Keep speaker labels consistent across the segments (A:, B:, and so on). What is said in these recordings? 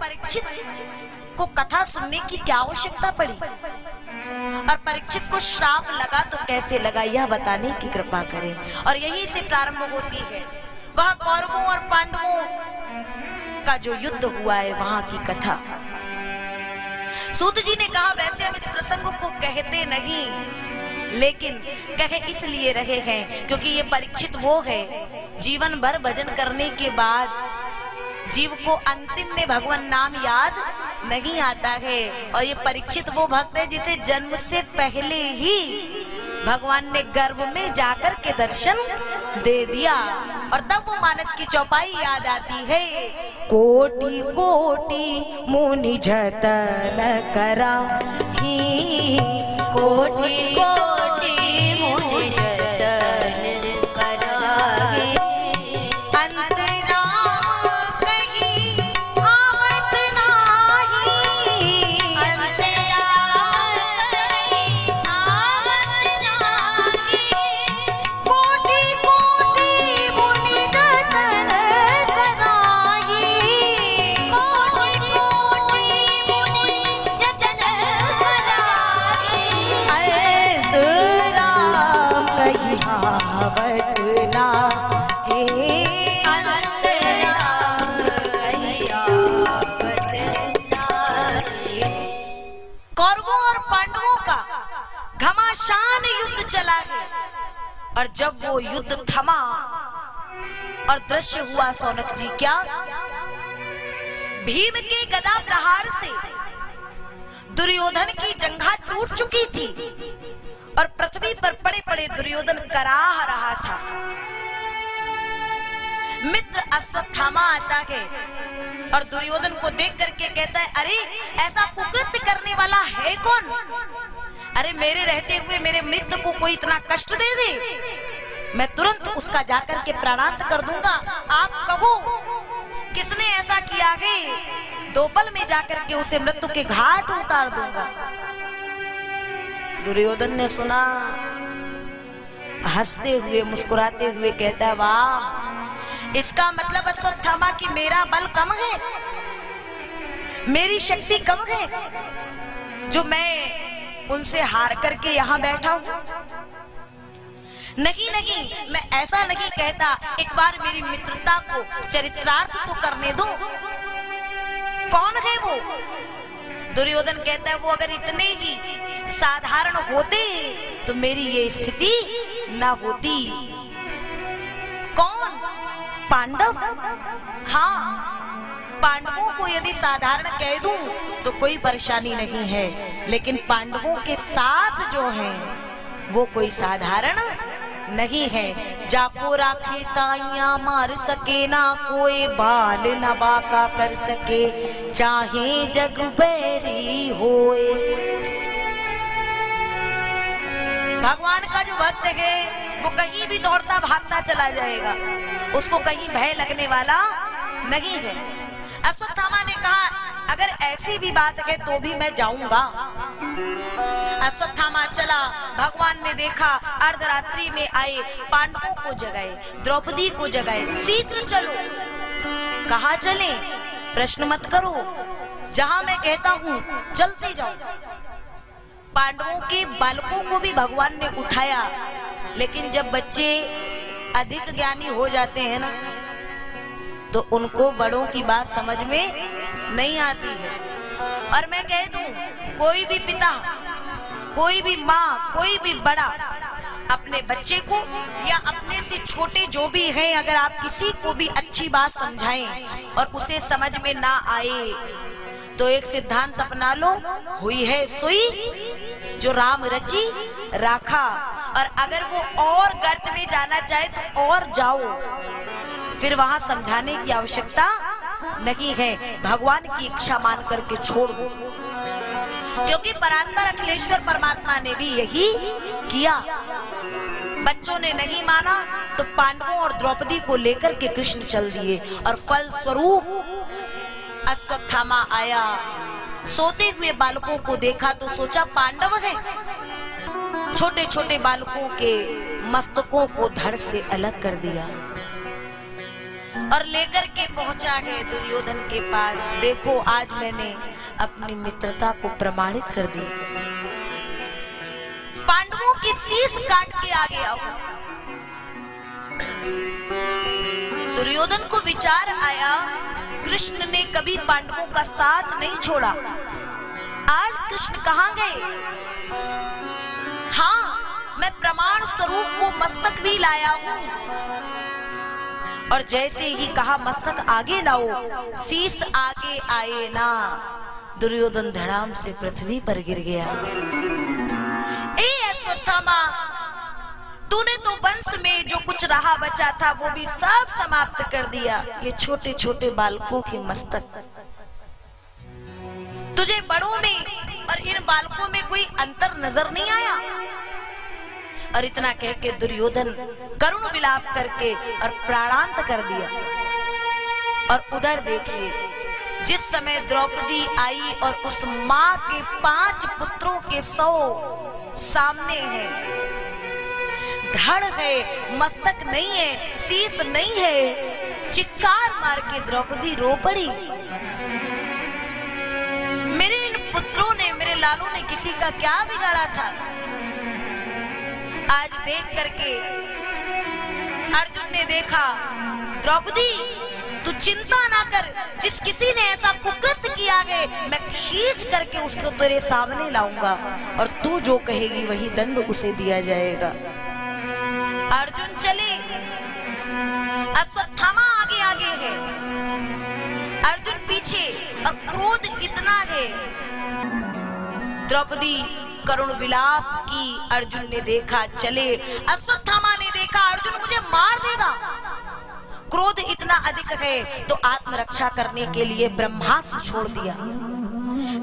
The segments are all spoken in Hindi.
A: परीक्षित को कथा सुनने की क्या आवश्यकता पड़ी और परीक्षित को श्राप लगा तो कैसे लगा, यह बताने की कृपा करें। और यही से प्रारंभ होती है वह कौरवों और पांडवों का जो युद्ध हुआ है वहां की कथा। सूत जी ने कहा वैसे हम इस प्रसंग को कहते नहीं, लेकिन कहे इसलिए रहे हैं क्योंकि ये परीक्षित वो है जीवन भर भजन करने के बाद जीव को अंतिम में भगवान नाम याद नहीं आता है। और ये परीक्षित वो भक्त है जिसे जन्म से पहले ही भगवान ने गर्भ में जाकर के दर्शन दे दिया और तब वो मानस की चौपाई याद आती है। कोटि कोटि मुनि जतन करा ही, कोटि कोटि मुनि जतन कराही, अंतराम कहीं आवत नाही, अंतराम कहीं आवत नाही, कोटि कोटि मुनि जतन कराही, कोटि कोटि मुनि जतन कराही, अंतराम कहीं आवत नाही, कौरवों और पांडवों का घमासान युद्ध चला है। और जब वो युद्ध थमा और दृश्य हुआ सौनक जी क्या, भीम के गदा प्रहार से दुर्योधन की जंघा टूट चुकी थी और पृथ्वी पर पड़े पड़े दुर्योधन कराह रहा था। मित्र अश्वत्थामा आता है और दुर्योधन को देख करके कहता है अरे ऐसा कुकृत्य करने वाला है कौन, अरे मेरे रहते हुए मेरे मित्र को कोई इतना कष्ट दे दे, मैं तुरंत उसका जाकर के प्राणांत कर दूंगा। आप कहो किसने ऐसा किया है, दो पल में जाकर के उसे मृत्यु के घाट उतार दूंगा। दुर्योधन ने सुना, हंसते हुए मुस्कुराते हुए कहता वाह, इसका मतलब अश्वत्थामा कि मेरा बल कम है, मेरी शक्ति कम है जो मैं उनसे हार करके यहाँ बैठा हूं। नहीं नहीं, मैं ऐसा नहीं कहता, एक बार मेरी मित्रता को चरित्रार्थ तो करने दो। कौन है वो? दुर्योधन कहता है वो अगर इतने ही साधारण होते तो मेरी ये स्थिति ना होती। कौन? पांडव। हाँ, पांडवों को यदि साधारण कह दूं तो कोई परेशानी नहीं है, लेकिन पांडवों के साथ जो हैं वो कोई साधारण नहीं है। जाको राखे साइया मार सके ना कोई बाल न बाका कर सके, चाहे जग बैरी होए। भगवान का जो भक्त है वो कहीं भी दौड़ता भागता चला जाएगा, उसको कहीं भय लगने वाला नहीं है। अश्वत्थामा ने कहा अगर ऐसी भी बात है तो भी मैं जाऊंगा। अश्वत्थामा चला, भगवान ने देखा अर्धरात्रि में आए, पांडवों को जगाए, द्रौपदी को जगाए, शीघ्र चलो। कहाँ चले? प्रश्न मत करो, जहां मैं कहता हूं चलते जाओ। पांडवों के बालकों को भी भगवान ने उठाया, लेकिन जब बच्चे अधिक ज्ञानी हो जाते हैं ना तो उनको बड़ों की बात समझ में नहीं आती है। और मैं कह दूं, कोई भी पिता, कोई भी माँ, कोई भी बड़ा अपने बच्चे को या अपने से छोटे जो भी हैं, अगर आप किसी को भी अच्छी बात समझाएं और उसे समझ में ना आए तो एक सिद्धांत अपना लो, हुई है सुई जो राम रची राखा। और अगर वो और गर्त में जाना चाहे तो और जाओ, फिर वहां समझाने की आवश्यकता नहीं है, भगवान की इच्छा मान करके छोड़ दो। क्योंकि परात्पर अखिलेश्वर परमात्मा ने भी यही किया। बच्चों ने नहीं माना तो पांडवों और द्रौपदी को लेकर के कृष्ण चल दिए और फल स्वरूप अश्वत्थामा आया। सोते हुए बालकों को देखा तो सोचा पांडव है। छोटे छोटे बालकों के मस्तकों को धड़ से अलग कर दिया और लेकर के पहुंचा है दुर्योधन के पास। देखो आज मैंने अपनी मित्रता को प्रमाणित कर दी, पांडवों की शीश काट के आगे आओ। दुर्योधन को विचार आया, कृष्ण ने कभी पांडवों का साथ नहीं छोड़ा, आज कृष्ण कहां गए? हाँ, मैं प्रमाण स्वरूप वो मस्तक भी लाया हूं। और जैसे ही कहा मस्तक आगे लाओ, शीश आगे आए ना, दुर्योधन धड़ाम से पृथ्वी पर गिर गया। ए अश्वत्थामा, तूने तो वंश में जो कुछ रहा बचा था वो भी सब समाप्त कर दिया। ये छोटे छोटे बालकों के मस्तक, तुझे बड़ों में और इन बालकों में कोई अंतर नजर नहीं आया? और इतना कह के दुर्योधन करुण विलाप करके और प्राणांत कर दिया। और उधर देखिए, जिस समय द्रौपदी आई और उस मां के 5 पुत्रों के 100 सामने हैं, धड़ है, मस्तक नहीं है, शीश नहीं है, चिक्कार मार के द्रौपदी रो पड़ी। मेरे इन पुत्रों ने, मेरे लालों ने किसी का क्या बिगाड़ा था? आज देख करके अर्जुन ने देखा, द्रौपदी तू चिंता ना कर, जिस किसी ने ऐसा कुकृत्य किया है मैं खींच करके उसको तेरे सामने लाऊंगा और तू जो कहेगी वही दंड उसे दिया जाएगा। अर्जुन चले, अश्वत्थामा आगे आगे है, अर्जुन पीछे, और क्रोध इतना है। द्रौपदी करुण विलाप की, अर्जुन ने देखा चले, अश्वत्थामा ने देखा अर्जुन मुझे मार देगा। क्रोध इतना अधिक है तो आत्मरक्षा करने के लिए ब्रह्मास्त्र छोड़ दिया।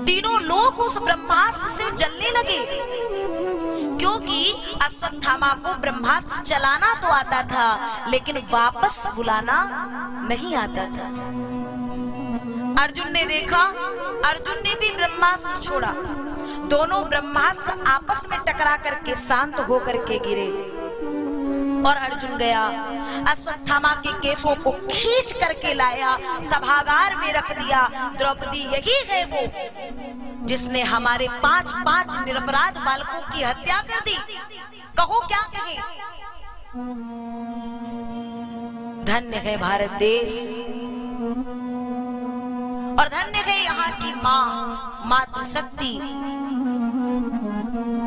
A: तीनों लोग उस ब्रह्मास्त्र से जलने लगे, क्योंकि अश्वत्थामा को ब्रह्मास्त्र चलाना तो आता था लेकिन वापस बुलाना नहीं आता था। अर्जुन ने देखा, अर्जुन ने भी ब्रह्मास्त्र छोड़ा, दोनों ब्रह्मास्त्र आपस में टकरा करके शांत होकर के गिरे। और अर्जुन गया, अश्वत्थामा के केसों को खींच करके लाया, सभागार में रख दिया। द्रौपदी यही है वो जिसने हमारे 5 निरपराध बालकों की हत्या कर दी। कहो क्या कहे? धन्य है भारत देश, और धन्य है यहाँ की माँ, मातृशक्ति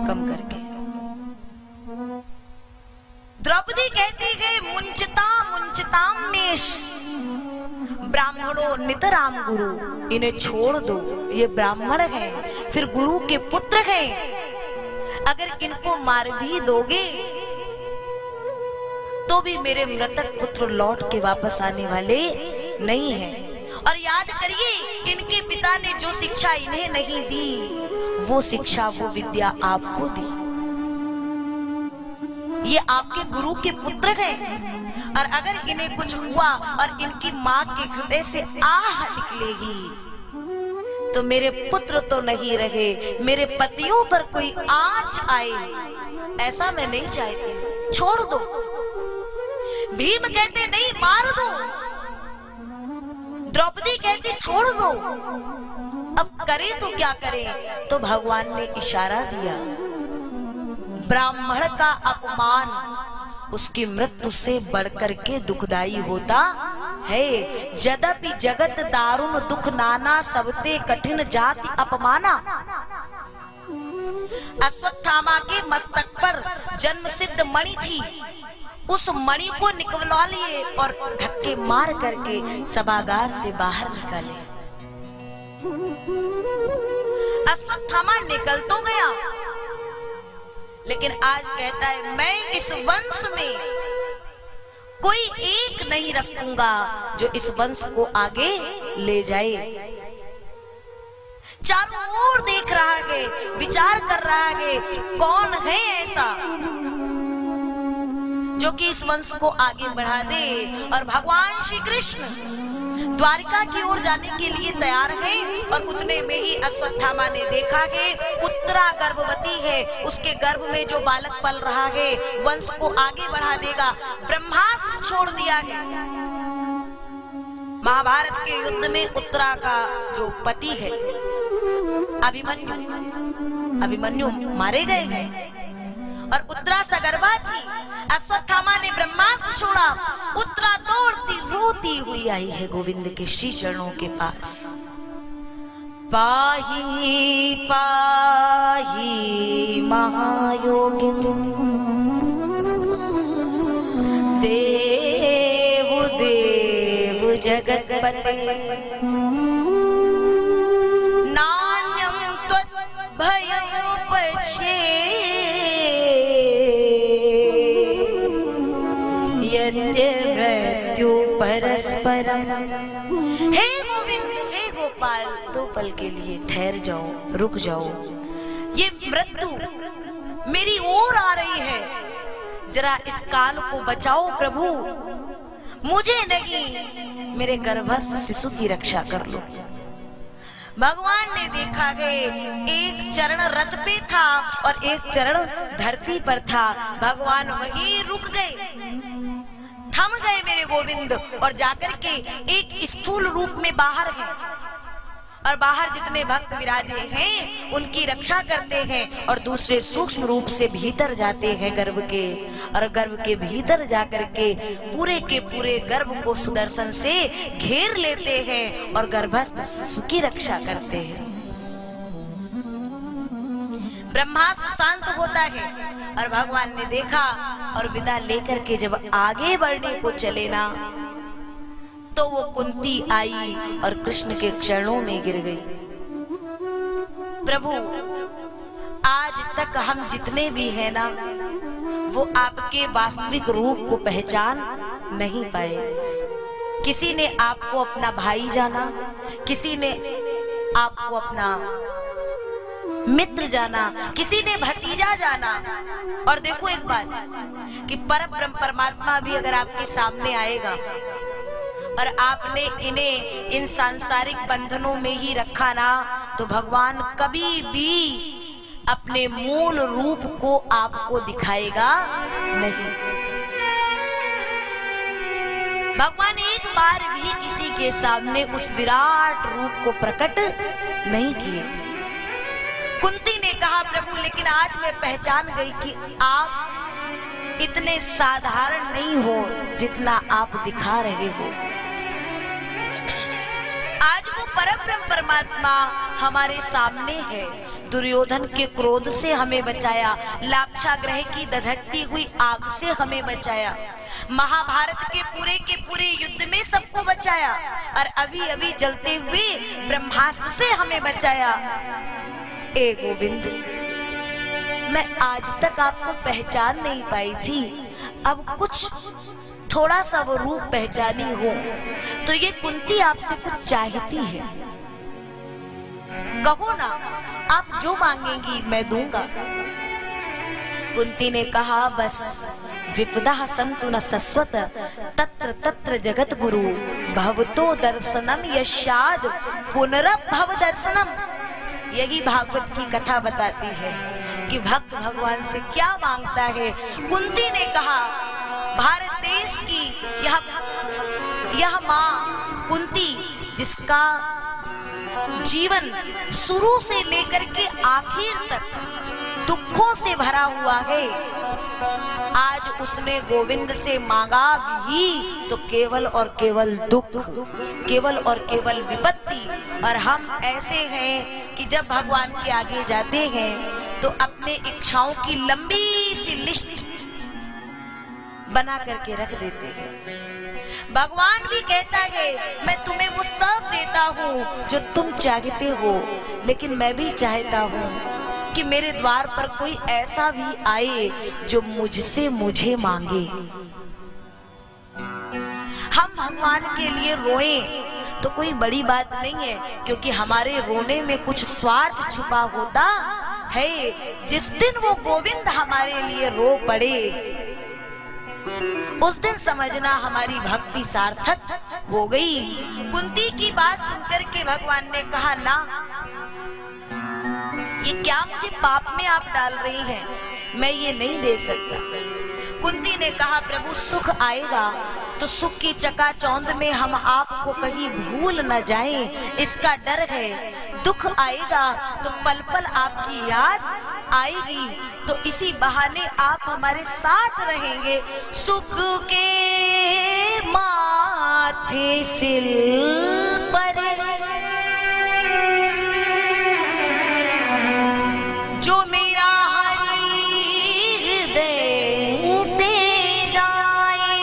A: कम करके। द्रौपदी कहती है, मुंचताम मेष, ब्राह्मणों नितराम गुरु, इन्हें छोड़ दो, ये ब्राह्मण हैं, फिर गुरु के पुत्र हैं। अगर इनको मार भी दोगे तो भी मेरे मृतक पुत्र लौट के वापस आने वाले नहीं हैं। और याद करिए, इनके पिता ने जो शिक्षा इन्हें नहीं दी, वो शिक्षा, वो विद्या आपको दी। ये आपके गुरु के पुत्र हैं, और अगर इन्हें कुछ हुआ और इनकी मां के हृदय से आह निकलेगी तो मेरे पुत्र तो नहीं रहे, मेरे पतियों पर कोई आंच आए, ऐसा मैं नहीं चाहती। छोड़ दो। भीम कहते नहीं, मार दो। द्रौपदी कहती छोड़ दो। अब करे तो क्या करें? तो भगवान ने इशारा दिया, ब्राह्मण का अपमान उसकी मृत्यु से बढ़कर के दुखदाई होता है। यद्यपि जगत दारुण दुख नाना, सबते कठिन जाति अपमाना। अश्वत्थामा के मस्तक पर जन्म सिद्ध मणि थी, उस मणि को निकलवा लिए और धक्के मार करके सभागार से बाहर निकाले। अश्वत्थामा निकल तो गया, लेकिन आज कहता है मैं इस वंश में कोई एक नहीं रखूंगा जो इस वंश को आगे ले जाए। चारों ओर देख रहा है, विचार कर रहा है, कौन है ऐसा जो कि इस वंश को आगे बढ़ा दे। और भगवान श्री कृष्ण द्वारिका की ओर जाने के लिए तैयार है, और उतने में ही अश्वत्थामा ने देखा कि उत्तरा गर्भवती है, उसके गर्भ में जो बालक पल रहा है वंश को आगे बढ़ा देगा। ब्रह्मास्त्र छोड़ दिया है, महाभारत के युद्ध में उत्तरा का जो पति है अभिमन्यु मारे गए और उत्तरा सगर्भा थी। अश्वत्थामा ने ब्रह्मास्त्र छोड़ा, उत्तरा दौड़ती रोती हुई आई है गोविंद के श्री चरणों के पास। पाही पाही महायोगिनी देव देव जगतपते नान्यं त्वद्भयोपशे यद्य मृत्यु परस्परम। हे गोविंद, हे गोपाल, 2 पल के लिए ठहर जाओ, रुक जाओ। ये मृत्यु मेरी ओर आ रही है, जरा इस काल को बचाओ प्रभु, मुझे नहीं, मेरे गर्भस्थ शिशु की रक्षा कर लो। भगवान ने देखा कि एक चरण रथ पे था और एक चरण धरती पर था। भगवान वहीं रुक गए, थम गए मेरे गोविंद, और जाकर के एक स्थूल रूप में बाहर है और बाहर जितने भक्त विराजे हैं उनकी रक्षा करते हैं, और दूसरे सूक्ष्म रूप से भीतर जाते हैं गर्भ के, और गर्भ के भीतर जाकर के पूरे गर्भ को सुदर्शन से घेर लेते हैं और गर्भस्थ शिशु की रक्षा करते हैं। ब्रह्मास्त्र शांत होता है और भगवान ने देखा और विदा लेकर के जब आगे बढ़ने को चले ना, तो वो कुंती आई और कृष्ण के चरणों में गिर गई। प्रभु, आज तक हम जितने भी हैं ना, वो आपके वास्तविक रूप को पहचान नहीं पाए। किसी ने आपको अपना भाई जाना, किसी ने आपको अपना मित्र जाना, किसी ने भतीजा जाना। और देखो एक बात कि परब्रह्म परमात्मा भी अगर आपके सामने आएगा और आपने इन्हें इन सांसारिक बंधनों में ही रखा ना, तो भगवान कभी भी अपने मूल रूप को आपको दिखाएगा नहीं। भगवान एक बार भी किसी के सामने उस विराट रूप को प्रकट नहीं किए। कुंती ने कहा, प्रभु लेकिन आज मैं पहचान गई कि आप इतने साधारण नहीं हो जितना आप दिखा रहे हो। आज वो परब्रह्म परमात्मा हमारे सामने है। दुर्योधन के क्रोध से हमें बचाया, लाक्षागृह की दधकती हुई आग से हमें बचाया, महाभारत के पूरे युद्ध में सबको बचाया, और अभी अभी जलते हुए ब्रह्मास्त्र से हमें बचाया। ए गोविंद, मैं आज तक आपको पहचान नहीं पाई थी, अब कुछ थोड़ा सा वो रूप पहचानी हो, तो ये कुंती आपसे कुछ चाहती है। कहो ना, आप जो मांगेंगी मैं दूंगा। कुंती ने कहा, बस विपदा संतु न सस्वत तत्र तत्र जगत गुरु भवतो दर्शनम यशाद पुनरभव दर्शनम। यही भागवत की कथा बताती है कि भक्त भगवान से क्या मांगता है। कुंती ने कहा, भारत देश की यह माँ कुंती, जिसका जीवन शुरू से लेकर के आखिर तक दुखों से भरा हुआ है, आज उसने गोविंद से मांगा भी तो केवल और केवल दुख, केवल और केवल विपत्ति। और हम ऐसे हैं कि जब भगवान के आगे जाते हैं तो अपने इच्छाओं की लंबी सी लिस्ट बना करके रख देते हैं। भगवान भी कहता है, मैं तुम्हें वो सब देता हूँ जो तुम चाहते हो, लेकिन मैं भी चाहता हूँ कि मेरे द्वार पर कोई ऐसा भी आए जो मुझसे मुझे मांगे। हम भगवान के लिए रोएं तो कोई बड़ी बात नहीं है, क्योंकि हमारे रोने में कुछ स्वार्थ छुपा होता है। जिस दिन वो गोविंद हमारे लिए रो पड़े, उस दिन समझना हमारी भक्ति सार्थक हो गई। कुंती की बात सुनकर के भगवान ने कहा, ना, ये क्या मुझे पाप में आप डाल रही हैं, मैं ये नहीं दे सकता। कुंती ने कहा, प्रभु सुख आएगा तो सुख की चकाचौंध में हम आपको कहीं भूल न जाएं, इसका डर है। दुख आएगा तो पल पल आपकी याद आएगी, तो इसी बहाने आप हमारे साथ रहेंगे। सुख के माथे सिल पर जो मेरा हृदय दे जाए,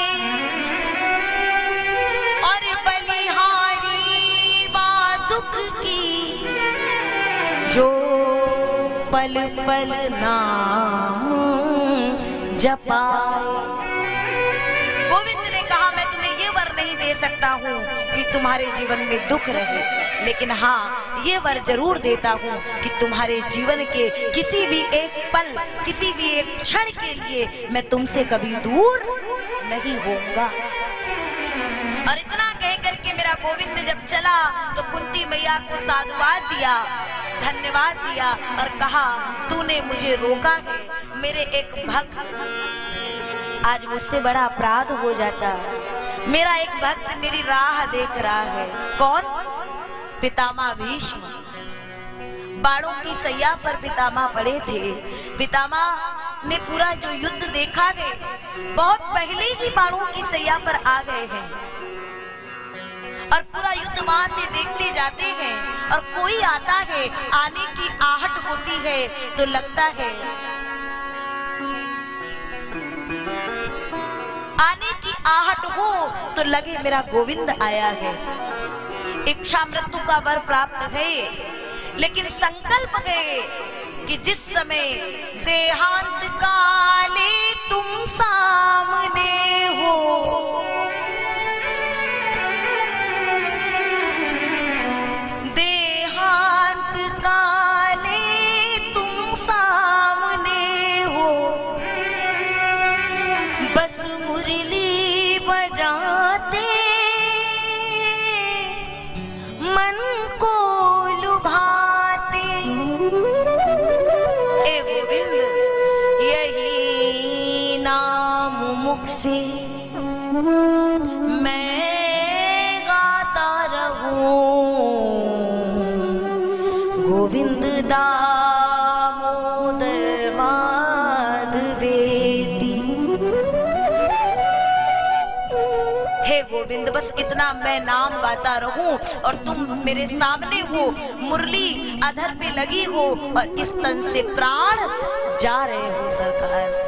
A: और बलिहारी बा दुख की जो पल पल नाम जपाए। गोविंद ने कहा, मैं तुम्हें ये वर नहीं दे सकता हूँ कि तुम्हारे जीवन में दुख रहे, लेकिन हाँ ये वर जरूर देता हूँ कि तुम्हारे जीवन के किसी भी एक पल, किसी भी एक क्षण के लिए मैं तुमसे कभी दूर नहीं होऊंगा। और इतना कह करके मेरा गोविंद जब चला तो कुंती मैया को साधुवाद दिया, धन्यवाद दिया और कहा, तूने मुझे रोका है। मेरे एक भक्त, आज मुझसे बड़ा अपराध हो जाता, मेरा एक भक्त मेरी राह देख रहा है। कौन? पितामह भीष्म। बाणों की सैया पर पितामह पड़े थे। पितामह ने पूरा जो युद्ध देखा है, बहुत पहले ही बाणों की सैया पर आ गए हैं और पूरा युद्ध वहां से देखते जाते हैं। और कोई आता है, आने की आहट होती है तो लगता है, आने की आहट हो तो लगे मेरा गोविंद आया है। इच्छा मृत्यु का वर प्राप्त है, लेकिन संकल्प है कि जिस समय देहांत काले तुम सामने हो, देहांत काले तुम सामने हो, बस मुरली बजाते मन को लुभाते। ए गोविंद, यही नाम मुख से मैं गाता रहूं, गोविंद दामोदर माधवेति। हे गोविंद, बस इतना मैं नाम गाता रहूं और तुम मेरे सामने हो, मुरली अधर पे लगी हो और इस तन से प्राण जा रहे हो सरकार।